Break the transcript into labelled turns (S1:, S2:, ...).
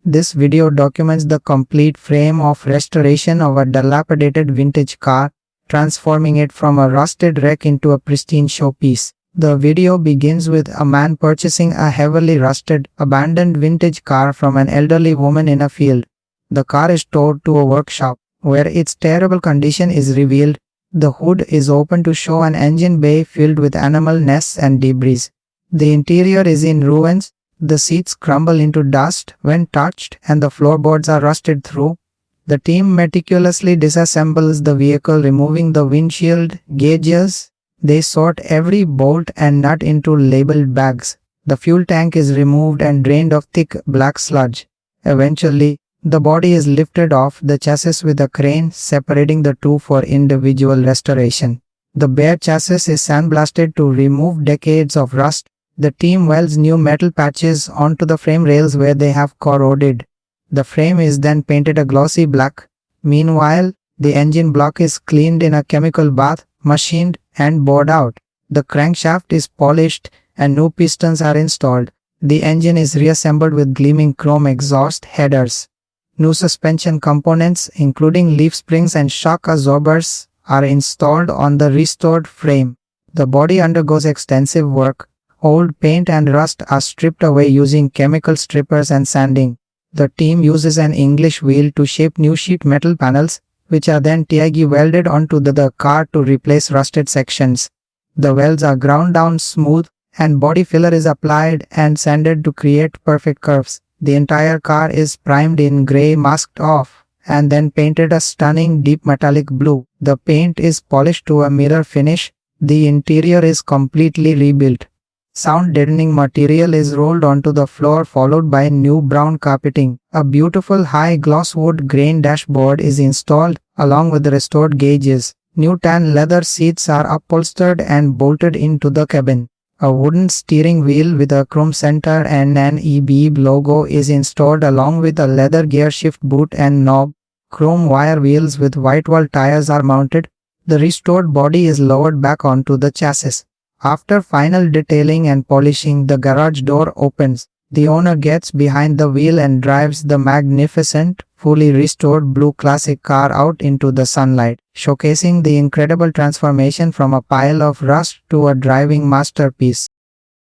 S1: This video documents the complete frame of restoration of a dilapidated vintage car, transforming it from a rusted wreck into a pristine showpiece. The video begins with a man purchasing a heavily rusted, abandoned vintage car from an elderly woman in a field. The car is towed to a workshop, where its terrible condition is revealed. The hood is open to show an engine bay filled with animal nests and debris. The interior is in ruins, the seats crumble into dust when touched and the floorboards are rusted through. The team meticulously disassembles the vehicle, removing the windshield gauges. They sort every bolt and nut into labeled bags. The fuel tank is removed and drained of thick black sludge. Eventually, the body is lifted off the chassis with a crane, separating the two for individual restoration. The bare chassis is sandblasted to remove decades of rust. The team welds new metal patches onto the frame rails where they have corroded. The frame is then painted a glossy black. Meanwhile, the engine block is cleaned in a chemical bath, machined, and bored out. The crankshaft is polished and new pistons are installed. The engine is reassembled with gleaming chrome exhaust headers. New suspension components, including leaf springs and shock absorbers, are installed on the restored frame. The body undergoes extensive work. Old paint and rust are stripped away using chemical strippers and sanding. The team uses an English wheel to shape new sheet metal panels, which are then TIG welded onto the car to replace rusted sections. The welds are ground down smooth, and body filler is applied and sanded to create perfect curves. The entire car is primed in grey, masked off, and then painted a stunning deep metallic blue. The paint is polished to a mirror finish. The interior is completely rebuilt. Sound-deadening material is rolled onto the floor, followed by new brown carpeting. A beautiful high-gloss wood grain dashboard is installed, along with the restored gauges. New tan leather seats are upholstered and bolted into the cabin. A wooden steering wheel with a chrome center and an EB logo is installed, along with a leather gear shift boot and knob. Chrome wire wheels with white wall tires are mounted. The restored body is lowered back onto the chassis. After final detailing and polishing, the garage door opens. The owner gets behind the wheel and drives the magnificent, fully restored blue classic car out into the sunlight, showcasing the incredible transformation from a pile of rust to a driving masterpiece.